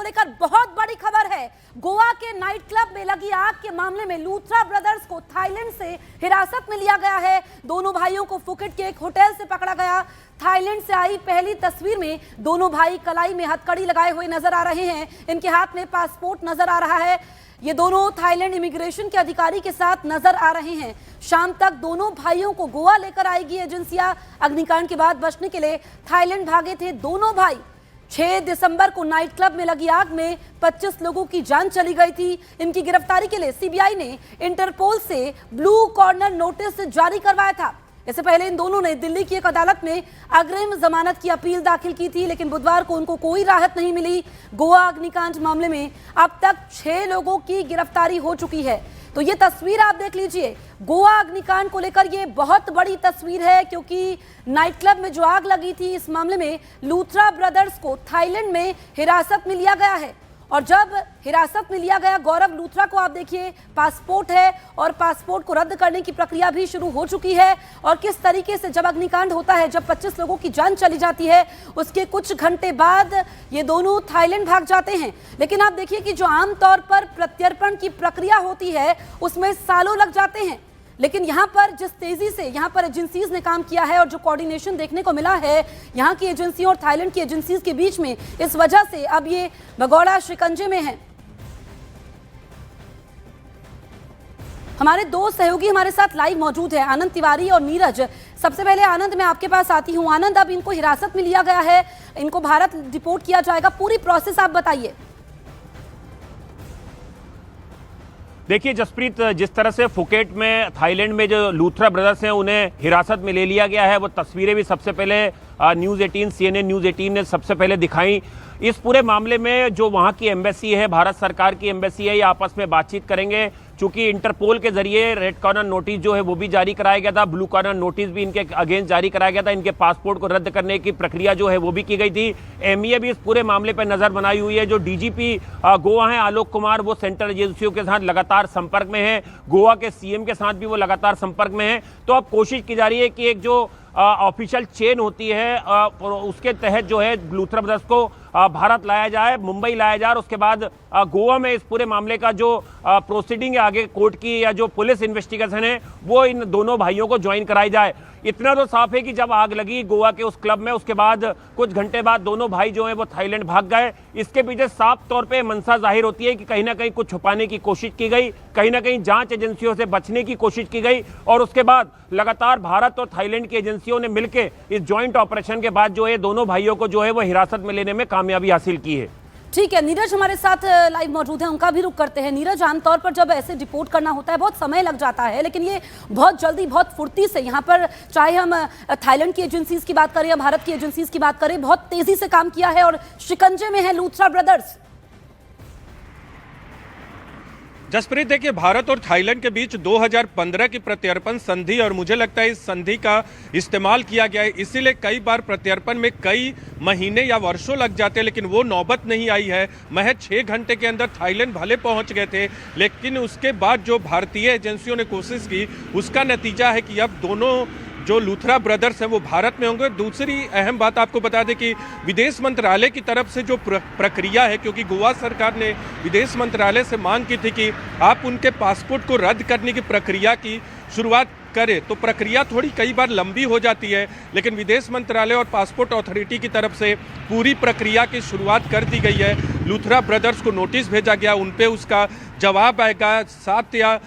लेकर बहुत बड़ी खबर है। गोवा के नाइट क्लब में लगी आग के मामले में लूथरा ब्रदर्स को थाईलैंड से हिरासत में लिया गया है। दोनों भाइयों को फुकेट के एक होटल से पकड़ा गया। थाईलैंड से आई पहली तस्वीर में दोनों भाई कलाई में हथकड़ी लगाए हुए नजर आ रहे हैं। इनके हाथ में पासपोर्ट नजर आ रहा है। ये दोनों थाईलैंड इमिग्रेशन के अधिकारी के साथ नजर आ रहे हैं। शाम तक दोनों भाइयों को गोवा लेकर आएगी एजेंसियां। अग्निकांड के बाद बचने के लिए थाईलैंड भागे थे दोनों भाई। 6 दिसंबर को नाइट क्लब में लगी आग में 25 लोगों की जान चली गई थी। इनकी गिरफ्तारी के लिए सीबीआई ने इंटरपोल से ब्लू कॉर्नर नोटिस जारी करवाया था। इससे पहले इन दोनों ने दिल्ली की एक अदालत में अग्रिम जमानत की अपील दाखिल की थी, लेकिन बुधवार को उनको कोई राहत नहीं मिली। गोवा अग्निकांड मामले में अब तक 6 लोगों की गिरफ्तारी हो चुकी है। तो ये तस्वीर आप देख लीजिए। गोवा अग्निकांड को लेकर ये बहुत बड़ी तस्वीर है, क्योंकि नाइट क्लब में जो आग लगी थी, इस मामले में लूथरा ब्रदर्स को थाईलैंड में हिरासत में लिया गया है। और जब हिरासत में लिया गया गौरव लूथरा को, आप देखिए पासपोर्ट है और पासपोर्ट को रद्द करने की प्रक्रिया भी शुरू हो चुकी है। और किस तरीके से जब अग्निकांड होता है, जब 25 लोगों की जान चली जाती है, उसके कुछ घंटे बाद ये दोनों थाईलैंड भाग जाते हैं। लेकिन आप देखिए कि जो आमतौर पर प्रत्यर्पण की प्रक्रिया होती है उसमें सालों लग जाते हैं, लेकिन यहाँ पर जिस तेजी से यहाँ पर एजेंसीज ने काम किया है और जो कोऑर्डिनेशन देखने को मिला है यहाँ की एजेंसियों और थाईलैंड की एजेंसीज के बीच में, इस वजह से अब ये भगोड़ा शिकंजे में है। हमारे दो सहयोगी हमारे साथ लाइव मौजूद है, आनंद तिवारी और नीरज। सबसे पहले आनंद, मैं आपके पास आती हूँ। आनंद, अब इनको हिरासत में लिया गया है, इनको भारत डिपोर्ट किया जाएगा, पूरी प्रोसेस आप बताइए। देखिए जसप्रीत, जिस तरह से फुकेट में थाईलैंड में जो लूथरा ब्रदर्स हैं उन्हें हिरासत में ले लिया गया है, वो तस्वीरें भी सबसे पहले न्यूज़ 18 CNN न्यूज़ 18 ने सबसे पहले दिखाई। इस पूरे मामले में जो वहाँ की एम्बेसी है, भारत सरकार की एम्बेसी है, ये आपस में बातचीत करेंगे। चूंकि इंटरपोल के जरिए रेड कॉर्नर नोटिस जो है वो भी जारी कराया गया था, ब्लू कॉर्नर नोटिस भी इनके अगेंस्ट जारी कराया गया था। इनके पासपोर्ट को रद्द करने की प्रक्रिया जो है वो भी की गई थी। एमईए भी इस पूरे मामले पर नजर बनाई हुई है। जो डीजीपी गोवा हैं आलोक कुमार, वो सेंट्रल एजेंसियों के साथ लगातार संपर्क में है। गोवा के सीएम के साथ भी वो लगातार संपर्क में है। तो अब कोशिश की जा रही है कि एक जो ऑफिशियल चेन होती है उसके तहत जो है लूथरा ब्रदर्स को भारत लाया जाए, मुंबई लाया जाए और उसके बाद गोवा में इस पूरे मामले का जो प्रोसीडिंग है आगे कोर्ट की या जो पुलिस इन्वेस्टिगेशन है वो इन दोनों भाइयों को ज्वाइन कराई जाए। इतना तो साफ है कि जब आग लगी गोवा के उस क्लब में, उसके बाद कुछ घंटे बाद दोनों भाई जो हैं वो थाईलैंड भाग गए। इसके पीछे साफ तौर पे मंशा जाहिर होती है कि कहीं ना कहीं कुछ छुपाने की कोशिश की गई, कहीं ना कहीं जांच एजेंसियों से बचने की कोशिश की गई। और उसके बाद लगातार भारत और थाईलैंड की एजेंसियों ने मिलकर इस ज्वाइंट ऑपरेशन के बाद जो है दोनों भाइयों को जो है वो हिरासत में लेने में कामयाबी हासिल की है। ठीक है, नीरज हमारे साथ लाइव मौजूद है, उनका भी रुख करते हैं। नीरज, आमतौर पर जब ऐसे डिपोर्ट करना होता है बहुत समय लग जाता है, लेकिन ये बहुत जल्दी बहुत फुर्ती से यहाँ पर, चाहे हम थाईलैंड की एजेंसीज की बात करें या भारत की एजेंसीज की बात करें, बहुत तेजी से काम किया है और शिकंजे में है लूथरा ब्रदर्स। जसप्रीत, देखिए भारत और थाईलैंड के बीच 2015 की प्रत्यर्पण संधि और मुझे लगता है इस संधि का इस्तेमाल किया गया है, इसीलिए कई बार प्रत्यर्पण में कई महीने या वर्षों लग जाते हैं, लेकिन वो नौबत नहीं आई है। महज 6 घंटे के अंदर थाईलैंड भले पहुंच गए थे, लेकिन उसके बाद जो भारतीय एजेंसियों ने कोशिश की उसका नतीजा है कि अब दोनों जो लूथरा ब्रदर्स हैं वो भारत में होंगे। दूसरी अहम बात आपको बता दें कि विदेश मंत्रालय की तरफ से जो प्रक्रिया है, क्योंकि गोवा सरकार ने विदेश मंत्रालय से मांग की थी कि आप उनके पासपोर्ट को रद्द करने की प्रक्रिया की शुरुआत करें, तो प्रक्रिया थोड़ी कई बार लंबी हो जाती है, लेकिन विदेश मंत्रालय और पासपोर्ट अथॉरिटी की तरफ से पूरी प्रक्रिया की शुरुआत कर दी गई है। लूथरा ब्रदर्स को नोटिस भेजा गया, उन पे उसका जवाब आएगा। 7 या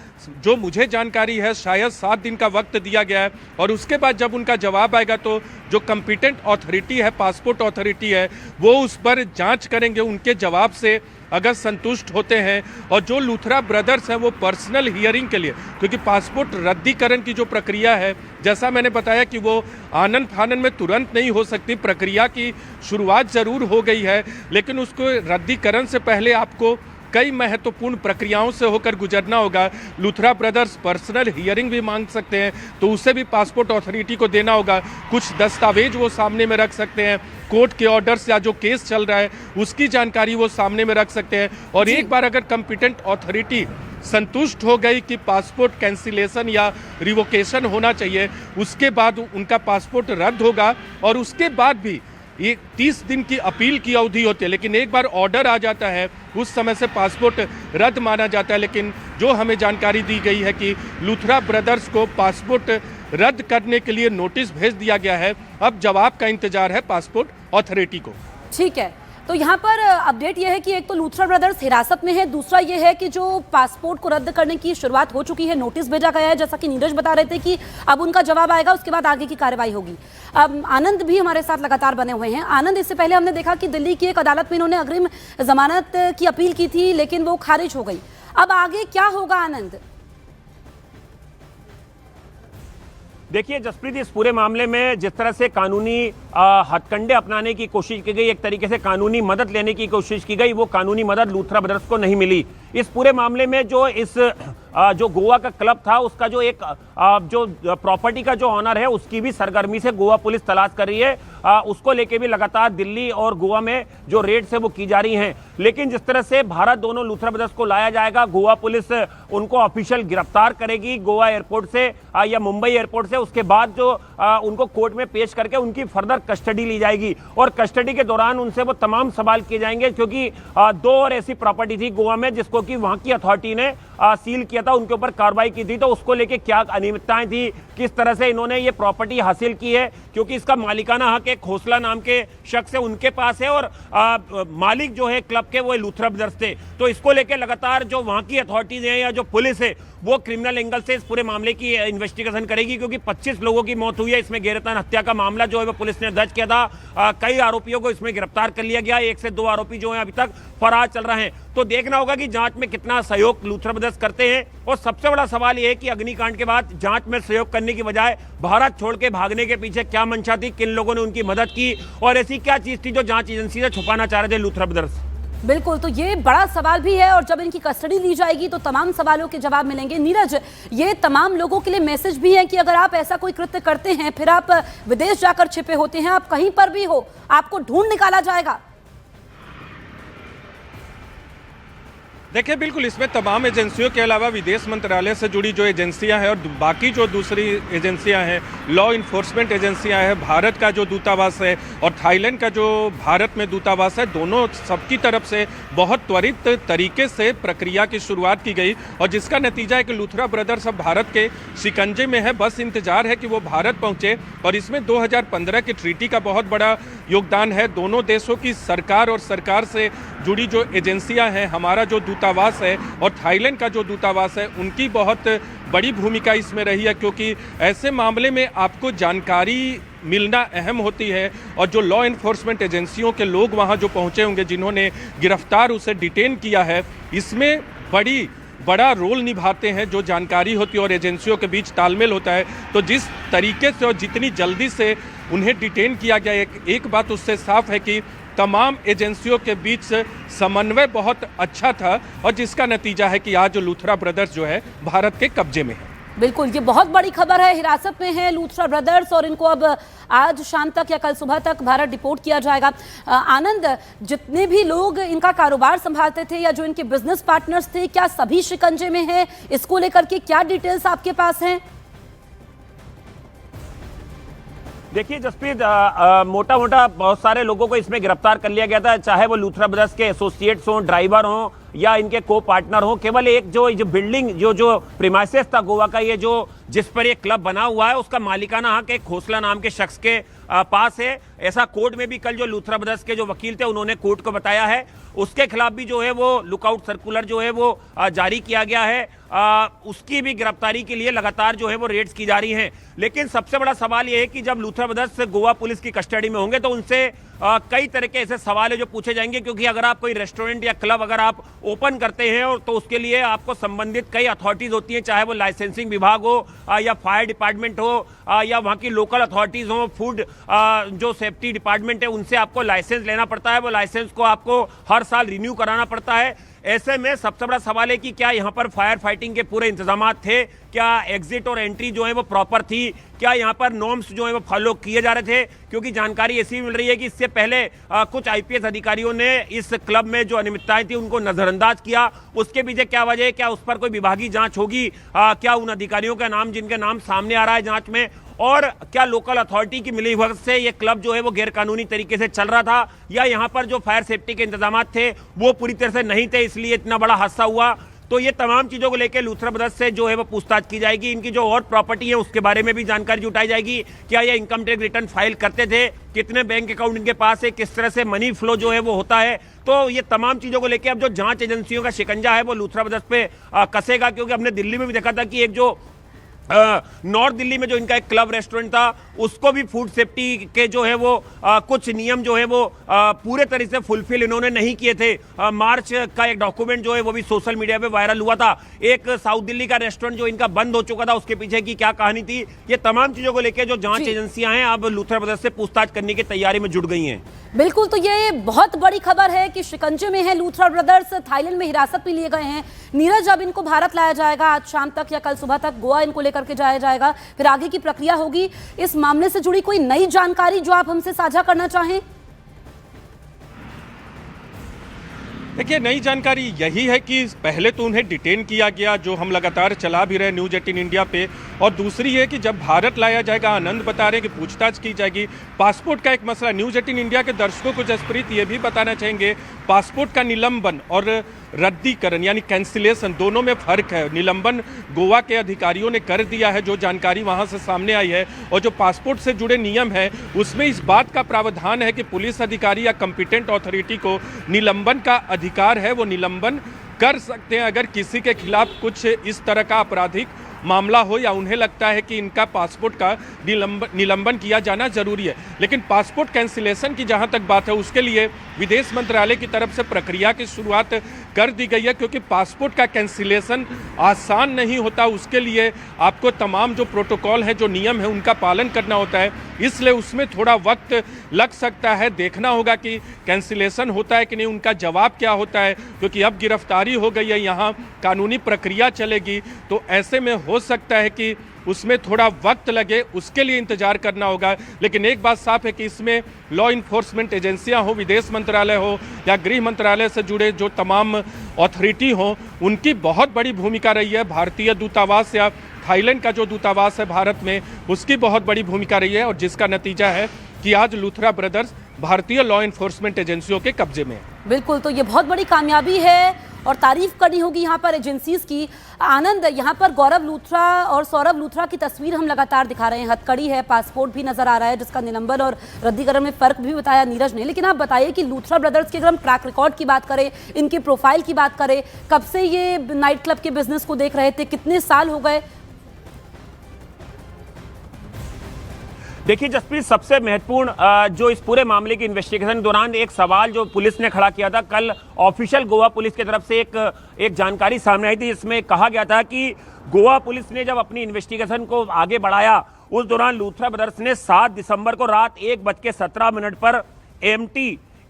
जो मुझे जानकारी है शायद 7 दिन का वक्त दिया गया है, और उसके बाद जब उनका जवाब आएगा तो जो कॉम्पिटेंट अथॉरिटी है, पासपोर्ट अथॉरिटी है, वो उस पर जांच करेंगे। उनके जवाब से अगर संतुष्ट होते हैं और जो लूथरा ब्रदर्स हैं वो पर्सनल हियरिंग के लिए, क्योंकि पासपोर्ट रद्दीकरण की जो प्रक्रिया है, जैसा मैंने बताया कि वो आनन फानन में तुरंत नहीं हो सकती, प्रक्रिया की शुरुआत ज़रूर हो गई है, लेकिन उसको रद्दीकरण से पहले आपको कई महत्वपूर्ण प्रक्रियाओं से होकर गुजरना होगा। लूथरा ब्रदर्स पर्सनल हियरिंग भी मांग सकते हैं, तो उसे भी पासपोर्ट अथॉरिटी को देना होगा। कुछ दस्तावेज वो सामने में रख सकते हैं, कोर्ट के ऑर्डर्स या जो केस चल रहा है उसकी जानकारी वो सामने में रख सकते हैं। और एक बार अगर कॉम्पिटेंट अथॉरिटी संतुष्ट हो गई कि पासपोर्ट कैंसिलेशन या रिवोकेशन होना चाहिए, उसके बाद उनका पासपोर्ट रद्द होगा और उसके बाद भी ये 30 दिन की अपील की अवधि होती है, लेकिन एक बार ऑर्डर आ जाता है उस समय से पासपोर्ट रद्द माना जाता है। लेकिन जो हमें जानकारी दी गई है कि लूथरा ब्रदर्स को पासपोर्ट रद्द करने के लिए नोटिस भेज दिया गया है। अब जवाब का इंतजार है पासपोर्ट अथॉरिटी को। ठीक है, तो यहाँ पर अपडेट यह है कि एक तो लूथरा ब्रदर्स हिरासत में है, दूसरा यह है कि जो पासपोर्ट को रद्द करने की शुरुआत हो चुकी है, नोटिस भेजा गया है। जैसा कि नीरज बता रहे थे कि अब उनका जवाब आएगा, उसके बाद आगे की कार्रवाई होगी। अब आनंद भी हमारे साथ लगातार बने हुए हैं। आनंद, इससे पहले हमने देखा कि दिल्ली की एक अदालत में इन्होंने अग्रिम जमानत की अपील की थी, लेकिन वो खारिज हो गई। अब आगे क्या होगा आनंद? देखिए जसप्रीत, इस पूरे मामले में जिस तरह से कानूनी हथकंडे अपनाने की कोशिश की गई, एक तरीके से कानूनी मदद लेने की कोशिश की गई, वो कानूनी मदद लूथरा ब्रदर्स को नहीं मिली। इस पूरे मामले में जो गोवा का क्लब था, उसका जो एक जो प्रॉपर्टी का जो ऑनर है, उसकी भी सरगर्मी से गोवा पुलिस तलाश कर रही है। उसको लेके भी लगातार दिल्ली और गोवा में जो रेड्स है वो की जा रही हैं। लेकिन जिस तरह से भारत दोनों लूथरा ब्रदर्स को लाया जाएगा, गोवा पुलिस उनको ऑफिशियल गिरफ्तार करेगी गोवा एयरपोर्ट से या मुंबई एयरपोर्ट से। उसके बाद जो उनको कोर्ट में पेश करके उनकी फर्दर कस्टडी ली जाएगी और कस्टडी के दौरान उनसे वो तमाम सवाल किए जाएंगे, क्योंकि 2 और ऐसी प्रॉपर्टी थी गोवा में जिसको कि वहां की अथॉरिटी ने सील किया था, उनके ऊपर कार्रवाई की थी। तो उसको लेके क्या अनियमितताएं थी, किस तरह से इन्होंने ये प्रॉपर्टी हासिल की है, क्योंकि इसका मालिकाना हक एक खोसला नाम के शख्स है उनके पास है और मालिक जो है क्लब के वो लूथरा ब्रदर्स थे। तो इसको लेके लगातार जो वहां की अथॉरिटीज है या जो पुलिस है वो क्रिमिनल एंगल से इस पूरे मामले की इन्वेस्टिगेशन करेगी, क्योंकि 25 लोगों की मौत हुई है। इसमें गैरतन हत्या का मामला जो है वो पुलिस ने दर्ज किया था। कई आरोपियों को इसमें गिरफ्तार कर लिया गया। 1 से 2 आरोपी जो है अभी तक फरार चल रहे हैं। तो देखना होगा कि जांच में कितना सहयोग लूथरा ब्रदर्स करते हैं। और सबसे बड़ा सवाल यह है कि अग्निकांड के बाद जांच में सहयोग करने की बजाय भारत छोड़ के भागने के पीछे क्या मंशा थी, किन लोगों ने उनकी मदद की और ऐसी क्या चीज थी जो जांच एजेंसी से छुपाना चाह रहे थे लूथरा ब्रदर्स। बिल्कुल, तो ये बड़ा सवाल भी है और जब इनकी कस्टडी ली जाएगी तो तमाम सवालों के जवाब मिलेंगे। नीरज, ये तमाम लोगों के लिए मैसेज भी है कि अगर आप ऐसा कोई कृत्य करते हैं, फिर आप विदेश जाकर छिपे होते हैं, आप कहीं पर भी हो, आपको ढूंढ निकाला जाएगा। देखिए, बिल्कुल इसमें तमाम एजेंसियों के अलावा विदेश मंत्रालय से जुड़ी जो एजेंसियां हैं और बाकी जो दूसरी एजेंसियां हैं, लॉ इन्फोर्समेंट एजेंसियां हैं, भारत का जो दूतावास है और थाईलैंड का जो भारत में दूतावास है, दोनों सबकी तरफ से बहुत त्वरित तरीके से प्रक्रिया की शुरुआत की गई और जिसका नतीजा है कि लूथरा ब्रदर्स अब भारत के शिकंजे में है। बस इंतजार है कि वो भारत पहुंचे और इसमें 2015 की ट्रीटी का बहुत बड़ा योगदान है। दोनों देशों की सरकार और सरकार से जुड़ी जो एजेंसियां हैं, हमारा जो दूतावास है और थाईलैंड का जो दूतावास है, उनकी बहुत बड़ी भूमिका इसमें रही है, क्योंकि ऐसे मामले में आपको जानकारी मिलना अहम होती है और जो लॉ इन्फोर्समेंट एजेंसियों के लोग वहां जो पहुंचे होंगे, जिन्होंने गिरफ्तार उसे डिटेन किया है, इसमें बड़ा रोल निभाते हैं। जो जानकारी होती है और एजेंसियों के बीच तालमेल होता है, तो जिस तरीके से और जितनी जल्दी से उन्हें डिटेन किया गया, एक बात उससे साफ है कि तमाम एजेंसियों के बीच समन्वय बहुत अच्छा था और जिसका नतीजा है कि आज लूथरा ब्रदर्स जो है भारत के कब्जे में है। बिल्कुल, ये बहुत बड़ी खबर है। हिरासत में है लूथरा ब्रदर्स और इनको अब आज शाम तक या कल सुबह तक भारत डिपोर्ट किया जाएगा। आनंद, जितने भी लोग इनका कारोबार संभालते थे या जो इनके बिजनेस पार्टनर्स थे, क्या सभी शिकंजे में हैं? इसको लेकर के क्या डिटेल्स आपके पास हैं? देखिए जसप्रीत, मोटा मोटा बहुत सारे लोगों को इसमें गिरफ्तार कर लिया गया था, चाहे वो लूथरा ब्रदर्स के एसोसिएट्स हों, ड्राइवर हों या इनके को पार्टनर हों। केवल एक जो बिल्डिंग जो प्रीमाइसेस था गोवा का, ये जो जिस पर ये क्लब बना हुआ है, उसका मालिकाना हक एक खोसला नाम के शख्स के पास है। ऐसा कोर्ट में भी कल जो लूथरा ब्रदर्स के जो वकील थे उन्होंने कोर्ट को बताया है। उसके खिलाफ भी जो है वो लुकआउट सर्कुलर जो है वो जारी किया गया है। उसकी भी गिरफ्तारी के लिए लगातार जो है वो रेड्स की जा रही हैं। लेकिन सबसे बड़ा सवाल यह है कि जब लूथरा ब्रदर्स गोवा पुलिस की कस्टडी में होंगे तो उनसे कई तरह के ऐसे सवाल है जो पूछे जाएंगे, क्योंकि अगर आप कोई रेस्टोरेंट या क्लब अगर आप ओपन करते हैं और तो उसके लिए आपको संबंधित कई अथॉरिटीज होती हैं, चाहे वो लाइसेंसिंग विभाग हो या फायर डिपार्टमेंट हो या वहाँ की लोकल अथॉरिटीज हो, फूड जो सेफ्टी डिपार्टमेंट है, उनसे आपको लाइसेंस लेना पड़ता है। वो लाइसेंस को आपको हर साल रिन्यू कराना पड़ता है। ऐसे में सबसे बड़ा सवाल है कि क्या यहाँ पर फायर फाइटिंग के पूरे इंतजाम थे, क्या एग्जिट और एंट्री जो है वो प्रॉपर थी, क्या यहाँ पर नॉर्म्स जो है वो फॉलो किए जा रहे थे, क्योंकि जानकारी ऐसी भी मिल रही है कि इससे पहले कुछ आईपीएस अधिकारियों ने इस क्लब में जो अनियमितताएं थी उनको नजरअंदाज किया। उसके पीछे क्या वजह है, क्या उस पर कोई विभागीय जांच होगी, क्या उन अधिकारियों का नाम जिनके नाम सामने आ रहा है जांच में और क्या लोकल अथॉरिटी की मिलीभगत से ये क्लब जो है वो गैरकानूनी तरीके से चल रहा था, या यहाँ पर जो फायर सेफ्टी के इंतजाम थे वो पूरी तरह से नहीं थे, इसलिए इतना बड़ा हादसा हुआ। तो ये तमाम चीजों को लेकर लूथरा ब्रदर्स से जो है वो पूछताछ की जाएगी। इनकी जो और प्रॉपर्टी है उसके बारे में भी जानकारी जुटाई जाएगी। क्या ये इनकम टैक्स रिटर्न फाइल करते थे, कितने बैंक अकाउंट इनके पास है, किस तरह से मनी फ्लो जो है वो होता है। तो ये तमाम चीजों को लेकर अब जो जांच एजेंसियों का शिकंजा है वो लूथरा ब्रदर्स पे कसेगा, क्योंकि हमने दिल्ली में भी देखा था कि एक जो नॉर्थ दिल्ली में जो इनका एक क्लब रेस्टोरेंट था उसको भी फूड सेफ्टी के जो है वो कुछ नियम जो है वो पूरे तरह से फुलफिल इन्होंने नहीं किए थे। मार्च का एक डॉक्यूमेंट जो है वो भी सोशल मीडिया पे वायरल हुआ था। एक साउथ दिल्ली का रेस्टोरेंट जो इनका बंद हो चुका था, उसके पीछे की क्या कहानी थी, ये तमाम चीजों को लेकर जो जांच एजेंसियां हैं अब लूथरा ब्रदर्स से पूछताछ करने की तैयारी में जुट गई हैं। बिल्कुल, तो ये बहुत बड़ी खबर है कि शिकंजे में है लूथरा ब्रदर्स, थाईलैंड में हिरासत में लिए गए हैं। नीरज, अब इनको भारत लाया जाएगा, आज शाम तक या कल सुबह तक गोवा इनको लेकर के जाया जाएगा, फिर आगे की प्रक्रिया होगी। इस मामले से जुड़ी कोई नई जानकारी जो आप हमसे साझा करना चाहें? देखिए, नई जानकारी यही है कि पहले तो उन्हें डिटेन किया गया, जो हम लगातार चला भी रहे न्यूज़ 18 इंडिया पे, और दूसरी है कि जब भारत लाया जाएगा, आनंद बता रहे हैं कि पूछताछ की जाएगी। पासपोर्ट का एक मसला, न्यूज़ 18 इंडिया के दर्शकों को जसप्रीत ये भी बताना चाहेंगे, पासपोर्ट का निलंबन और रद्दीकरण यानी कैंसिलेशन दोनों में फर्क है। निलंबन गोवा के अधिकारियों ने कर दिया है, जो जानकारी वहां से सामने आई है, और जो पासपोर्ट से जुड़े नियम है उसमें इस बात का प्रावधान है कि पुलिस अधिकारी या कंपिटेंट अथॉरिटी को निलंबन का अधिकार है, वो निलंबन कर सकते हैं अगर किसी के खिलाफ कुछ इस तरह का आपराधिक मामला हो या उन्हें लगता है कि इनका पासपोर्ट का निलंबन किया जाना जरूरी है। लेकिन पासपोर्ट कैंसिलेशन की जहां तक बात है, उसके लिए विदेश मंत्रालय की तरफ से प्रक्रिया की शुरुआत कर दी गई है, क्योंकि पासपोर्ट का कैंसिलेशन आसान नहीं होता। उसके लिए आपको तमाम जो प्रोटोकॉल है, जो नियम है, उनका पालन करना होता है, इसलिए उसमें थोड़ा वक्त लग सकता है। देखना होगा कि कैंसिलेशन होता है कि नहीं, उनका जवाब क्या होता है, क्योंकि अब गिरफ्तारी हो गई है, यहाँ कानूनी प्रक्रिया चलेगी, तो ऐसे में हो सकता है कि उसमें थोड़ा वक्त लगे, उसके लिए इंतजार करना होगा। लेकिन एक बात साफ है कि इसमें लॉ इन्फोर्समेंट एजेंसियां हो, विदेश मंत्रालय हो या गृह मंत्रालय से जुड़े जो तमाम अथॉरिटी हो, उनकी बहुत बड़ी भूमिका रही है। भारतीय दूतावास या थाईलैंड का जो दूतावास है भारत में, उसकी बहुत बड़ी भूमिका रही है, और जिसका नतीजा है कि आज लूथरा ब्रदर्स भारतीय लॉ इन्फोर्समेंट एजेंसियों के कब्जे में है। बिल्कुल, तो ये बहुत बड़ी कामयाबी है और तारीफ करनी होगी यहाँ पर एजेंसीज की। आनंद, यहाँ पर गौरव लूथरा और सौरभ लूथरा की तस्वीर हम लगातार दिखा रहे हैं, हथकड़ी है, पासपोर्ट भी नजर आ रहा है, जिसका निलंबन और रद्दीकरण में फर्क भी बताया नीरज ने। लेकिन आप बताइए कि लूथरा ब्रदर्स के अगर हम ट्रैक रिकॉर्ड की बात करें, इनकी प्रोफाइल की बात करें, कब से ये नाइट क्लब के बिजनेस को देख रहे थे, कितने साल हो गए? देखिए जसप्रीत, सबसे महत्वपूर्ण जो इस पूरे मामले की इन्वेस्टिगेशन के दौरान एक सवाल जो पुलिस ने खड़ा किया था, कल ऑफिशियल गोवा पुलिस की तरफ से एक जानकारी सामने आई थी, जिसमें कहा गया था कि गोवा पुलिस ने जब अपनी इन्वेस्टिगेशन को आगे बढ़ाया, उस दौरान लूथरा ब्रदर्स ने 7 दिसंबर को रात 1:17 पर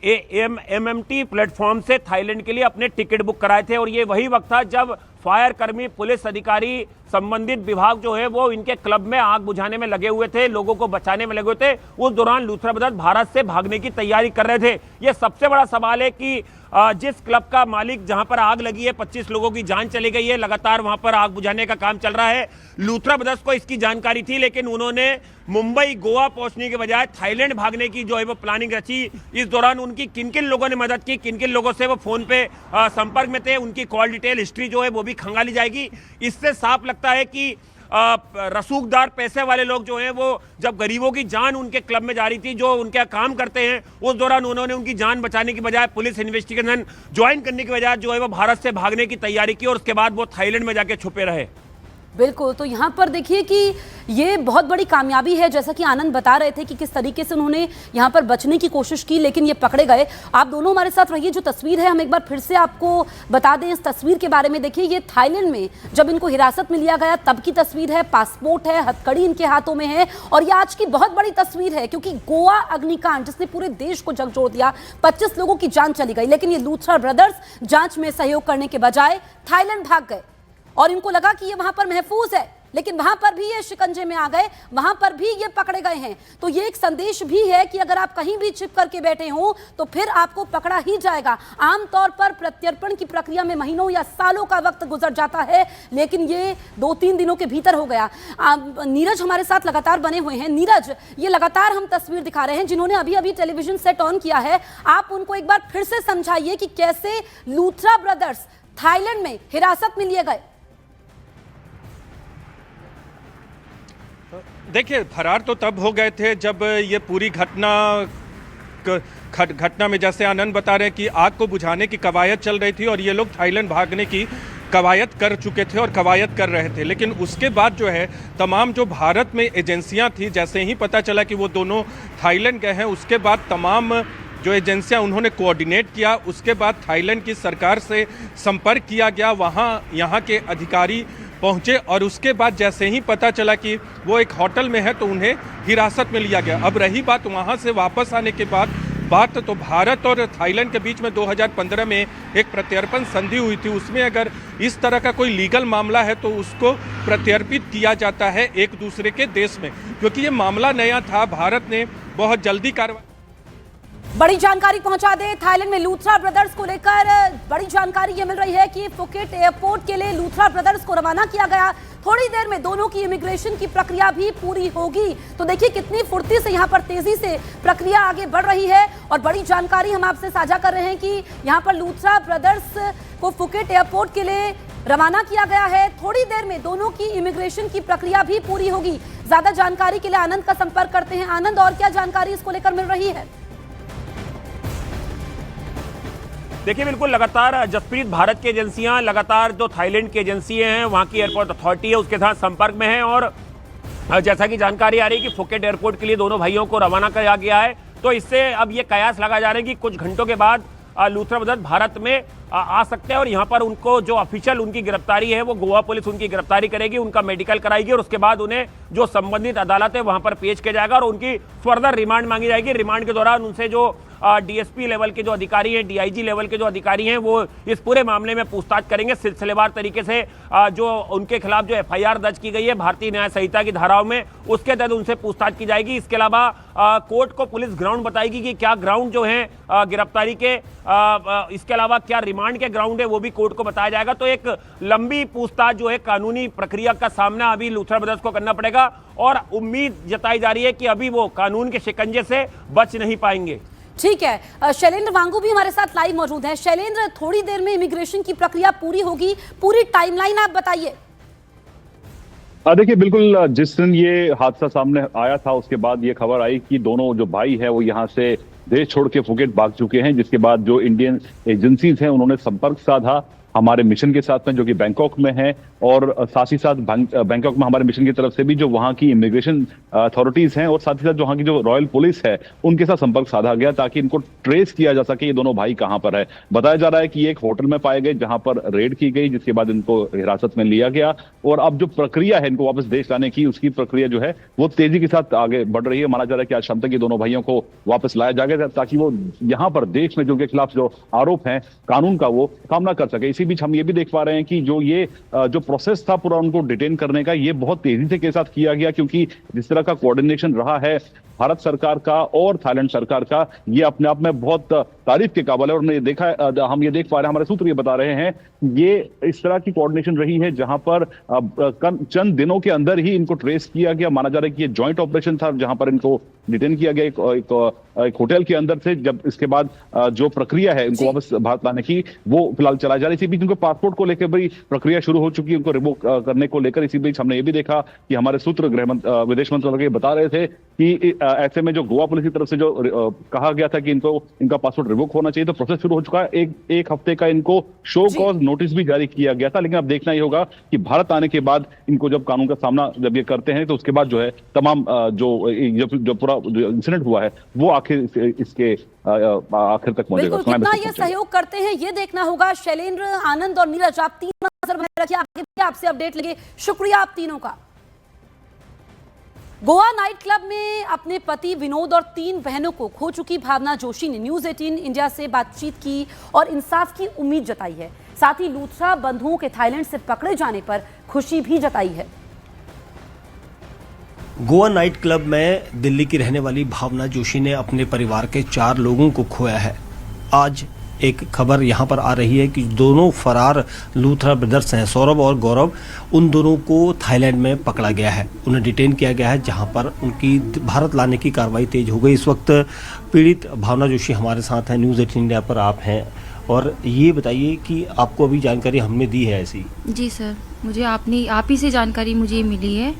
एमएमटी प्लेटफॉर्म से थाईलैंड के लिए अपने टिकट बुक कराए थे। और ये वही वक्त था जब फायर कर्मी, पुलिस अधिकारी, संबंधित विभाग जो है वो इनके क्लब में आग बुझाने में लगे हुए थे, लोगों को बचाने में लगे हुए थे। उस दौरान लूथरा ब्रदर्स भारत से भागने की तैयारी कर रहे थे। ये सबसे बड़ा सवाल है कि जिस क्लब का मालिक, जहां पर आग लगी है, 25 लोगों की जान चली गई है, लगातार वहां पर आग बुझाने का काम चल रहा है। लूथरा ब्रदर्स को इसकी जानकारी थी, लेकिन उन्होंने मुंबई, गोवा पहुंचने के बजाय थाईलैंड भागने की जो है वो प्लानिंग रची। इस दौरान उनकी किन किन लोगों ने मदद की, किन किन लोगों से वो फोन पे संपर्क में थे, उनकी कॉल डिटेल हिस्ट्री जो है वो भी खंगाली जाएगी। इससे साफ लगता है कि रसूखदार पैसे वाले लोग जो हैं वो जब गरीबों की जान उनके क्लब में जा रही थी, जो उनके काम करते हैं, उस दौरान उन्होंने उनकी जान बचाने की बजाय, पुलिस इन्वेस्टिगेशन ज्वाइन करने की बजाय जो है वो भारत से भागने की तैयारी की, और उसके बाद वो थाईलैंड में जाके छुपे रहे। बिल्कुल, तो यहाँ पर देखिए कि ये बहुत बड़ी कामयाबी है, जैसा कि आनंद बता रहे थे कि किस तरीके से उन्होंने यहाँ पर बचने की कोशिश की, लेकिन ये पकड़े गए। आप दोनों हमारे साथ रहिए। जो तस्वीर है हम एक बार फिर से आपको बता दें इस तस्वीर के बारे में। देखिए, ये थाईलैंड में जब इनको हिरासत में लिया गया तब की तस्वीर है, पासपोर्ट है, हथकड़ी इनके हाथों में है, और ये आज की बहुत बड़ी तस्वीर है, क्योंकि गोवा अग्निकांड जिसने पूरे देश को झकझोर दिया, 25 लोगों की जान चली गई, लेकिन ये लूथरा ब्रदर्स जांच में सहयोग करने के बजाय थाईलैंड भाग गए और इनको लगा कि ये वहां पर महफूज है। लेकिन वहां पर भी ये शिकंजे में आ गए, वहां पर भी ये पकड़े गए हैं। तो ये एक संदेश भी है कि अगर आप कहीं भी छिप करके बैठे हो तो फिर आपको पकड़ा ही जाएगा। आमतौर पर प्रत्यर्पण की प्रक्रिया में महीनों या सालों का वक्त गुजर जाता है, लेकिन ये 2-3 दिनों के भीतर हो गया। नीरज हमारे साथ लगातार बने हुए हैं। नीरज, ये लगातार हम तस्वीर दिखा रहे हैं, जिन्होंने अभी अभी टेलीविजन सेट ऑन किया है, आप उनको एक बार फिर से समझाइए कि कैसे लूथरा ब्रदर्स थाईलैंड में हिरासत में लिए गए। देखिए, फरार तो तब हो गए थे जब ये पूरी घटना में, जैसे आनंद बता रहे हैं कि आग को बुझाने की कवायद चल रही थी और ये लोग थाईलैंड भागने की कवायद कर चुके थे और कवायद कर रहे थे। लेकिन उसके बाद जो है तमाम जो भारत में एजेंसियां थी, जैसे ही पता चला कि वो दोनों थाईलैंड गए हैं, उसके बाद तमाम जो एजेंसियां उन्होंने कोऑर्डिनेट किया। उसके बाद थाईलैंड की सरकार से संपर्क किया गया, वहाँ यहाँ के अधिकारी पहुंचे और उसके बाद जैसे ही पता चला कि वो एक होटल में है तो उन्हें हिरासत में लिया गया। अब रही बात वहां से वापस आने के बाद, बात तो भारत और थाईलैंड के बीच में 2015 में एक प्रत्यर्पण संधि हुई थी। उसमें अगर इस तरह का कोई लीगल मामला है तो उसको प्रत्यर्पित किया जाता है एक दूसरे के देश में। क्योंकि ये मामला नया था, भारत ने बहुत जल्दी कार्रवाई। बड़ी जानकारी पहुंचा दे थाईलैंड में लूथरा ब्रदर्स को लेकर। बड़ी जानकारी ये मिल रही है कि फुकेट एयरपोर्ट के लिए लूथरा ब्रदर्स को रवाना किया गया। थोड़ी देर में दोनों की इमिग्रेशन की प्रक्रिया भी पूरी होगी। तो देखिए कितनी फुर्ती से यहाँ पर तेजी से प्रक्रिया आगे बढ़ रही है। और बड़ी जानकारी हम आपसे साझा कर रहे हैं कि यहाँ पर लूथरा ब्रदर्स को फुकेट एयरपोर्ट के लिए रवाना किया गया है। थोड़ी देर में दोनों की इमिग्रेशन की प्रक्रिया भी पूरी होगी। ज्यादा जानकारी के लिए आनंद का संपर्क करते हैं। आनंद, और क्या जानकारी इसको लेकर मिल रही है? देखिए, बिल्कुल लगातार जसप्रीत, भारत की एजेंसियां लगातार जो थाईलैंड की एजेंसी हैं, वहां की एयरपोर्ट अथॉरिटी है, उसके साथ संपर्क में है। और जैसा कि जानकारी आ रही है कि फुकेट एयरपोर्ट के लिए दोनों भाइयों को रवाना किया गया है। तो इससे अब ये कयास लगा जा रहा है कि कुछ घंटों के बाद लूथरा ब्रदर्स भारत में आ सकते हैं और यहाँ पर उनको जो ऑफिशियल उनकी गिरफ्तारी है वो गोवा पुलिस उनकी गिरफ्तारी करेगी, उनका मेडिकल कराएगी और उसके बाद उन्हें जो संबंधित अदालत है वहां पर पेश किया जाएगा और उनकी फर्दर रिमांड मांगी जाएगी। रिमांड के दौरान उनसे जो डीएसपी लेवल के जो अधिकारी हैं, डीआईजी लेवल के जो अधिकारी हैं, वो इस पूरे मामले में पूछताछ करेंगे सिलसिलेवार तरीके से। जो उनके खिलाफ जो एफआईआर दर्ज की गई है भारतीय न्याय संहिता की धाराओं में, उसके तहत उनसे पूछताछ की जाएगी। इसके अलावा कोर्ट को पुलिस ग्राउंड बताएगी कि क्या ग्राउंड जो है गिरफ्तारी के, इसके अलावा क्या रिमांड के ग्राउंड है वो भी कोर्ट को बताया जाएगा। तो एक लंबी पूछताछ जो है, कानूनी प्रक्रिया का सामना अभी लूथरा ब्रदर्स को करना पड़ेगा और उम्मीद जताई जा रही है कि अभी वो कानून के शिकंजे से बच नहीं पाएंगे। ठीक है, शैलेंद्र वांगू भी हमारे साथ लाइव मौजूद है। शैलेंद्र, थोड़ी देर में इमिग्रेशन की प्रक्रिया पूरी होगी, पूरी टाइमलाइन आप बताइए। देखिए, बिल्कुल जिस दिन ये हादसा सामने आया था उसके बाद ये खबर आई कि दोनों जो भाई हैं वो यहाँ से देश छोड़ के फुकेट भाग चुके हैं। जिसके बाद जो इंडियन एजेंसीज हैं उन्होंने संपर्क साधा हमारे मिशन के साथ में, जो कि बैंकॉक में है, और साथ ही साथ बैंकॉक में हमारे मिशन की तरफ से भी जो वहाँ की इमिग्रेशन अथॉरिटीज हैं और साथ ही साथ जो वहाँ की जो रॉयल पुलिस है उनके साथ संपर्क साधा गया ताकि इनको ट्रेस किया जा सके ये दोनों भाई कहाँ पर है। बताया जा रहा है कि ये एक होटल में पाए गए जहाँ पर रेड की गई, जिसके बाद इनको हिरासत में लिया गया और अब जो प्रक्रिया है इनको वापस देश लाने की, उसकी प्रक्रिया जो है वो तेजी के साथ आगे बढ़ रही है। माना जा रहा है कि आज शाम तक ये दोनों भाइयों को वापस लाया जाएगा ताकि वो यहाँ पर देश में जो उनके खिलाफ जो आरोप है कानून का वो सामना कर सके। इसी बीच हम ये भी देख पा रहे हैं कि जो प्रोसेस था पूरा उनको डिटेन करने का, ये बहुत तेजी से के साथ किया गया, क्योंकि जिस तरह का कोऑर्डिनेशन रहा है भारत सरकार का और थाईलैंड सरकार का, ये अपने आप में बहुत तारीफ के काबिल है। और हम ये देख पा रहे हैं, हमारे सूत्र ये बता रहे हैं, ये इस तरह की कोऑर्डिनेशन रही है जहां पर चंद दिनों के अंदर ही इनको ट्रेस किया गया। माना जा रहा है कि ये जॉइंट ऑपरेशन था जहां पर इनको डिटेन किया गया एक होटल के अंदर से। जब इसके बाद जो प्रक्रिया है इनको वापस भारत लाने की वो फिलहाल चला जा रहा है। इसी बीच उनको पासपोर्ट को लेकर भी प्रक्रिया शुरू हो चुकी है, उनको रिवोक करने को लेकर। इसी बीच हमने ये भी देखा कि हमारे सूत्र विदेश मंत्रालय बता रहे थे कि ऐसे में जो गोवा पुलिस की तरफ से जो कहा गया था कि इनका पासपोर्ट रिवोक होना चाहिए, तो प्रोसेस शुरू हो चुका है। एक हफ्ते का इनको शो कॉज नोटिस भी जारी किया गया था। लेकिन अब देखना ही होगा कि भारत आने के बाद इनको जब कानून का सामना जब ये करते हैं तो उसके बाद जो है तमाम जो पूरा इंसिडेंट हुआ है वो आखिर इसके आखिर तक पहुंचेगा। कितना ये सहयोग करते हैं ये देखना होगा। शैलेंद्र, आनंद और नीरज, आप तीनों नजर बनाए रखिए, आगे भी आपसे अपडेट लेंगे। शुक्रिया आप तीनों का। गोवा नाइट क्लब में अपने पति विनोद और 3 बहनों को खो चुकी भावना जोशी ने न्यूज़ 18 इंडिया से बातचीत की और इंसाफ की उम्मीद जताई है। साथ ही लूथरा बंधुओं के थाईलैंड से पकड़े जाने पर खुशी भी जताई है। गोवा नाइट क्लब में दिल्ली की रहने वाली भावना जोशी ने अपने परिवार के 4 लोगों को खोया है। आज एक खबर यहाँ पर आ रही है कि दोनों फरार लूथरा ब्रदर्स हैं, सौरभ और गौरव, उन दोनों को थाईलैंड में पकड़ा गया है। उन्हें डिटेन किया गया है, जहाँ पर उनकी भारत लाने की कार्रवाई तेज हो गई। इस वक्त पीड़ित भावना जोशी हमारे साथ हैं, न्यूज़ 18 इंडिया पर आप हैं, और ये बताइए कि आपको अभी जानकारी हमने दी है ऐसी? जी सर, मुझे आप ही से जानकारी मुझे मिली है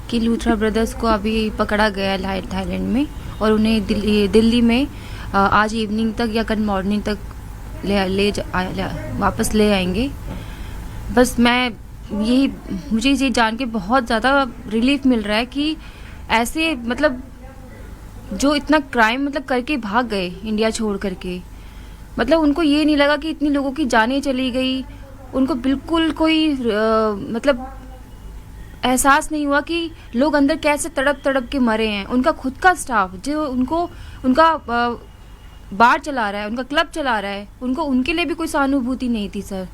कि लूथरा ब्रदर्स को अभी पकड़ा गया है थाईलैंड में, और उन्हें दिल्ली में आज इवनिंग तक या कल मॉर्निंग तक वापस ले आएंगे। बस मुझे ये जान के बहुत ज़्यादा रिलीफ मिल रहा है कि ऐसे मतलब जो इतना क्राइम मतलब करके भाग गए इंडिया छोड़ करके, मतलब उनको ये नहीं लगा कि इतनी लोगों की जानें चली गई, उनको बिल्कुल कोई मतलब एहसास नहीं हुआ कि लोग अंदर कैसे तड़प तड़प के मरे हैं। उनका खुद का स्टाफ जो उनका बार चला रहा है, उनका क्लब चला रहा है, उनके लिए भी कोई सहानुभूति नहीं थी सर।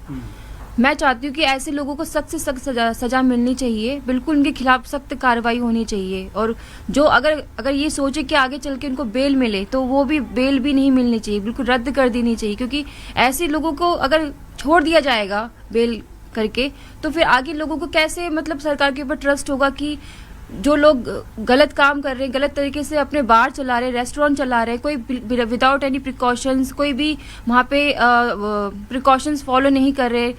मैं चाहती हूँ कि ऐसे लोगों को सख्त से सख्त सजा मिलनी चाहिए, बिल्कुल उनके खिलाफ सख्त कार्रवाई होनी चाहिए। और जो अगर ये सोचे कि आगे चल के उनको बेल मिले तो वो भी बेल भी नहीं मिलनी चाहिए, बिल्कुल रद्द कर देनी चाहिए। क्योंकि ऐसे लोगों को अगर छोड़ दिया जाएगा बेल करके तो फिर आगे लोगों को कैसे मतलब सरकार के ऊपर ट्रस्ट होगा कि जो लोग गलत काम कर रहे हैं, गलत तरीके से अपने बार चला रहे हैं, रेस्टोरेंट चला रहे हैं, कोई विदाउट एनी प्रिकॉशंस, कोई भी वहाँ पे प्रिकॉशंस फॉलो नहीं कर रहे।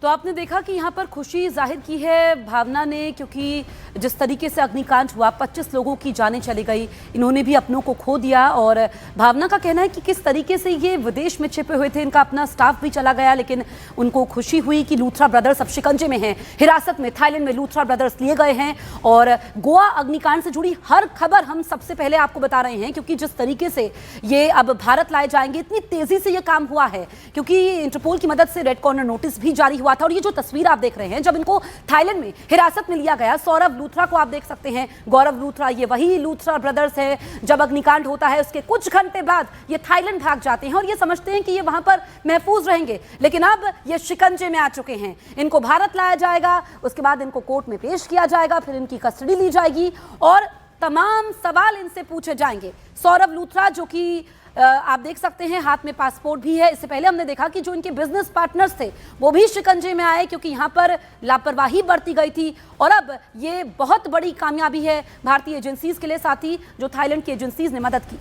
तो आपने देखा कि यहाँ पर खुशी जाहिर की है भावना ने, क्योंकि जिस तरीके से अग्निकांड हुआ, 25 लोगों की जानें चली गई, इन्होंने भी अपनों को खो दिया। और भावना का कहना है कि किस तरीके से ये विदेश में छिपे हुए थे, इनका अपना स्टाफ भी चला गया, लेकिन उनको खुशी हुई कि लूथरा ब्रदर्स अब शिकंजे में हैं, हिरासत में। थाईलैंड में लूथरा ब्रदर्स लिए गए हैं। और गोवा अग्निकांड से जुड़ी हर खबर हम सबसे पहले आपको बता रहे हैं, क्योंकि जिस तरीके से ये अब भारत लाए जाएंगे, इतनी तेजी से ये काम हुआ है, क्योंकि इंटरपोल की मदद से रेड कॉर्नर नोटिस भी जारी हुआ था। और ये जो तस्वीर आप देख रहे हैं, जब इनको थाईलैंड में हिरासत में लिया गया, सौरभ लूथरा को आप देख सकते हैं, गौरव लूथरा, ये वही लूथरा ब्रदर्स है। जब अग्निकांड होता है उसके कुछ घंटे बाद ये थाईलैंड भाग जाते हैं और ये समझते हैं कि ये वहां पर महफूज रहेंगे, लेकिन अब ये शिकंजे में आ चुके हैं। इनको भारत लाया जाएगा, उसके बाद इनको कोर्ट में पेश किया जाएगा, फिर इनकी कस्टडी ली जाएगी और तमाम सवाल इनसे पूछे जाएंगे। सौरभ लूथरा, जो कि आप देख सकते हैं हाथ में पासपोर्ट भी है। इससे पहले हमने देखा कि जो इनके बिजनेस पार्टनर्स थे वो भी शिकंजे में आए, क्योंकि यहाँ पर लापरवाही बरती गई थी। और अब ये बहुत बड़ी कामयाबी है भारतीय एजेंसीज के लिए, साथ ही जो थाईलैंड की एजेंसीज ने मदद की।